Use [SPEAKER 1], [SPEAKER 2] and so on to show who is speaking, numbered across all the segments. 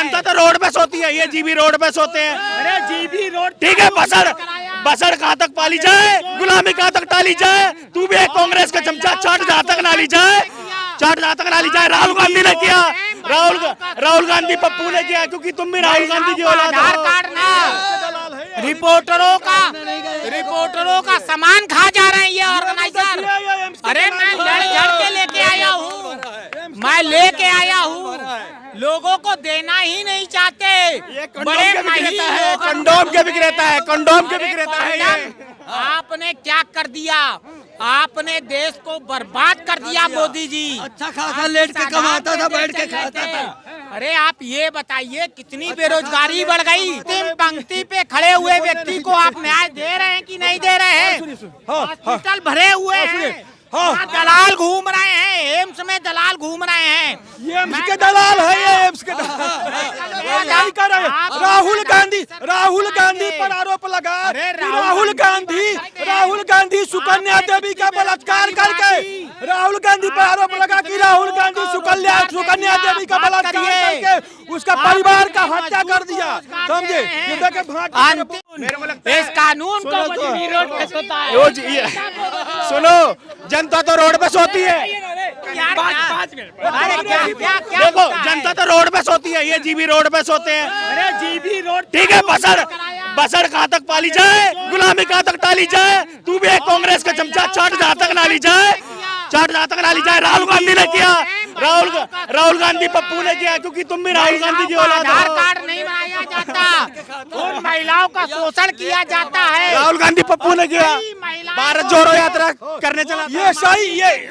[SPEAKER 1] जनता तो रोड पे सोती है, ये जीबी रोड पे सोते हैं।
[SPEAKER 2] अरे जीबी रोड
[SPEAKER 1] ठीक है, बसड़ कहाँ तक पाली जाए, गुलामी कहाँ तक टाली जाए। तू भी एक कांग्रेस का चमचा, चाट जहाँ तक ना ली जाए, चाट जहाँ तक ना ली जाए। राहुल गांधी ने किया, राहुल गांधी पप्पू ने किया, क्योंकि तुम भी राहुल गांधी की औलाद हो।
[SPEAKER 3] रिपोर्टरों का सामान खा जा रहे हैं ये ऑर्गेनाइजर। अरे मैं लड़ झड़ के लेके आया हूँ, मैं लेके आया हूँ, लोगों को देना ही नहीं चाहते। बड़े
[SPEAKER 1] कंडोम के विक्रेता है, कंडोम के विक्रेता है ये।
[SPEAKER 3] आपने क्या कर दिया, आपने देश को बर्बाद कर दिया मोदी जी।
[SPEAKER 2] अच्छा खासा लेट के कमाता था, बैठ के खाता था।
[SPEAKER 3] अरे आप ये बताइए कितनी बेरोजगारी बढ़ गई। अंतिम पंक्ति पे खड़े हुए व्यक्ति को आप न्याय दे रहे हैं कि नहीं दे रहे हैं? हॉस्पिटल भरे हुए हैं, दलाल घूम रहे हैं, एम्स में दलाल घूम रहे हैं।
[SPEAKER 2] ये एम्स के दलाल है, ये एम्स के दलाल कर रहे हैं। राहुल गांधी पर आरोप लगा, राहुल गांधी सुकन्या देवी का बलात्कार करके, राहुल गांधी पर आरोप लगा कि राहुल गांधी सुकन्या देवी का बलात्कार करके उसका परिवार का हत्या कर दिया। समझे?
[SPEAKER 3] इस कानून को विरोध में सोता है।
[SPEAKER 1] सुनो, जनता तो रोड पे सोती है। देखो, जनता तो रोड पे सोती है, ये जीबी रोड पे सोते हैं।
[SPEAKER 2] अरे जीबी रोड
[SPEAKER 1] ठीक है, बसड़ कहाँ तक पाली जाए, गुलामी कहाँ तक टाली जाए। तू भी एक कांग्रेस का चमचा, चाट जहाँ तक ना ली जाए, चाट जहाँ तक ना ली जाए। राहुल गांधी ने किया, राहुल गांधी पप्पू ने किया, क्योंकि तुम भी राहुल गांधी की औलाद हो।
[SPEAKER 3] आधार कार्ड नहीं बनाया जाता, उन महिलाओं का शोषण किया जाता है।
[SPEAKER 1] राहुल गांधी पप्पू ने किया, भारत जोड़ो यात्रा करने चला। ये सही, ये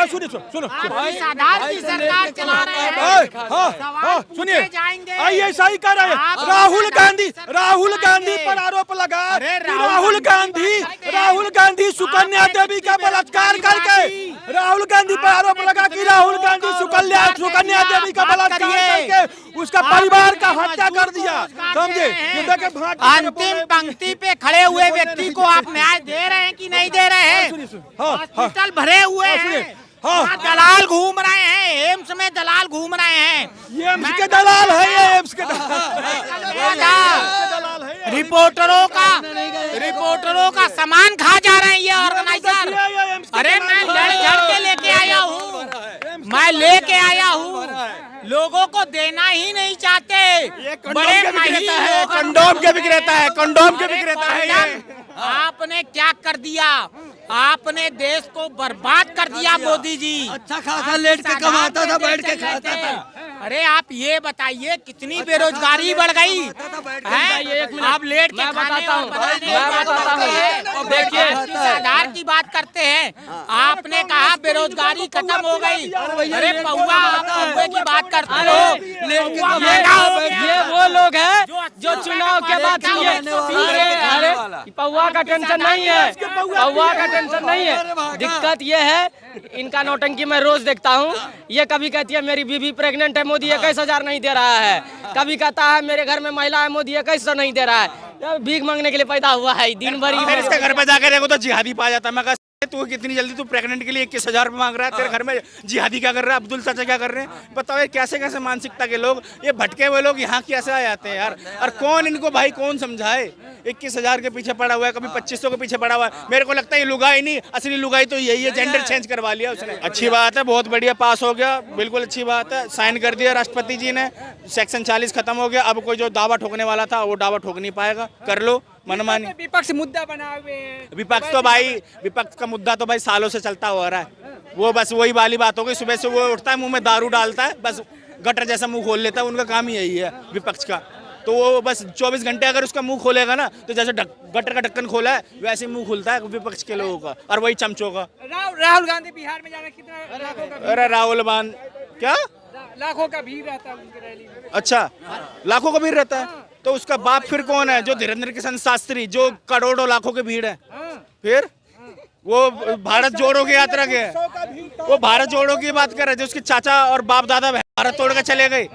[SPEAKER 1] सुनो
[SPEAKER 3] आधार की सरकार चला रहे हैं।
[SPEAKER 2] सुनिए, ये सही कर रहे हैं। राहुल गांधी पर आरोप लगा, राहुल गांधी सुकन्या देवी का बलात्कार करके, राहुल गांधी पर आरोप लगा कि राहुल गांधी सुकन्या देवी का बलात्कार करके उसका परिवार का हत्या कर दिया। समझे?
[SPEAKER 3] अंतिम पंक्ति पे खड़े हुए व्यक्ति को आप न्याय दे रहे हैं कि नहीं दे रहे हैं? हॉस्पिटल भरे हुए हैं, दलाल घूम रहे हैं, एम्स में दलाल घूम रहे हैं।
[SPEAKER 2] ये एम्स के दलाल है, ये एम्स के
[SPEAKER 3] रिपोर्टरों का सामान खा जा रहे हैं ये ऑर्गेनाइजर। अरे मैं लड़ झड़ के लेके आया हूँ, मैं लेके आया हूँ, लोगों को देना ही नहीं चाहते। बड़े
[SPEAKER 1] कंडोम के विक्रेता है, कंडोम के विक्रेता है ये।
[SPEAKER 3] आपने क्या कर दिया, आपने देश को बर्बाद कर दिया मोदी जी।
[SPEAKER 2] अच्छा खासा लेट के कमाता था, बैठ के खाता था।
[SPEAKER 3] अरे आप ये बताइए कितनी बेरोजगारी बढ़ गई है? आप लेट के बताता हूँ। देखिए, आधार की बात करते हैं, आपने कहा बेरोजगारी खत्म हो गई। अरे पौवा, आप पौवे की बात करते हो।
[SPEAKER 4] ये वो लोग हैं जो चुनाव के बाद पौवा का टेंशन नहीं है, पौवा का टेंशन नहीं है। दिक्कत ये है, इनका नौटंकी मैं रोज देखता हूँ। ये कभी कहती है मेरी बीवी प्रेग्नेंट है, मोदी 21,000 नहीं दे रहा है। कभी कहता है मेरे घर में महिला है, मोदी 2100 नहीं दे रहा है। भीख मांगने के लिए पैदा हुआ है, दिन भर ही।
[SPEAKER 1] इसके घर पे जाकर देखो तो जिहादी पा जाता। मैं तू कितनी जल्दी तू प्रेग्नेंट के लिए 21,000 रुपये मांग रहा है, तेरे घर में जिहादी क्या कर रहा है, अब्दुल चाचा क्या कर रहे हैं? बताओ ये कैसे कैसे मानसिकता के लोग, ये भटके हुए लोग यहाँ कैसे आ जाते हैं यार? और कौन इनको भाई कौन समझाए? 21,000 के पीछे पड़ा हुआ है, कभी 2500 के पीछे पड़ा हुआ है। मेरे को लगता है ये लुगाई नहीं, असली लुगाई तो यही है, जेंडर चेंज करवा लिया उसने। अच्छी बात है, बहुत बढ़िया, पास हो गया, बिल्कुल अच्छी बात है। साइन कर दिया राष्ट्रपति जी ने, सेक्शन 40 खत्म हो गया। अब कोई जो दावा ठोकने वाला था वो दावा ठोक नहीं पाएगा। कर लो मनमानी।
[SPEAKER 4] विपक्ष मुद्दा बना हुए हैं।
[SPEAKER 1] विपक्ष का मुद्दा तो भाई सालों से चलता हुआ रहा है। वो बस वही वाली बात हो गई, सुबह से वो उठता है, मुंह में दारू डालता है, बस गटर जैसा मुंह खोल लेता है। उनका काम ही यही है विपक्ष का। तो वो बस 24 घंटे अगर उसका मुंह खोलेगा ना, तो जैसे गटर का ढक्कन खोला है वैसे ही मुंह खुलता है विपक्ष के लोगों का, और वही चमचों का।
[SPEAKER 4] राहुल गांधी बिहार में जाना कितना,
[SPEAKER 1] अरे राहुल गांधी क्या
[SPEAKER 4] लाखों का भीड़ रहता है उनकी रैली में।
[SPEAKER 1] अच्छा, लाखों का भीड़ रहता है, तो उसका बाप फिर कौन है? जो धीरेन्द्र किशन शास्त्री, जो करोड़ों लाखों की भीड़ है। फिर वो भारत जोड़ो की यात्रा के, वो भारत जोड़ो की बात कर रहे थे। उसके चाचा और बाप दादा भारत तोड़ के चले गए।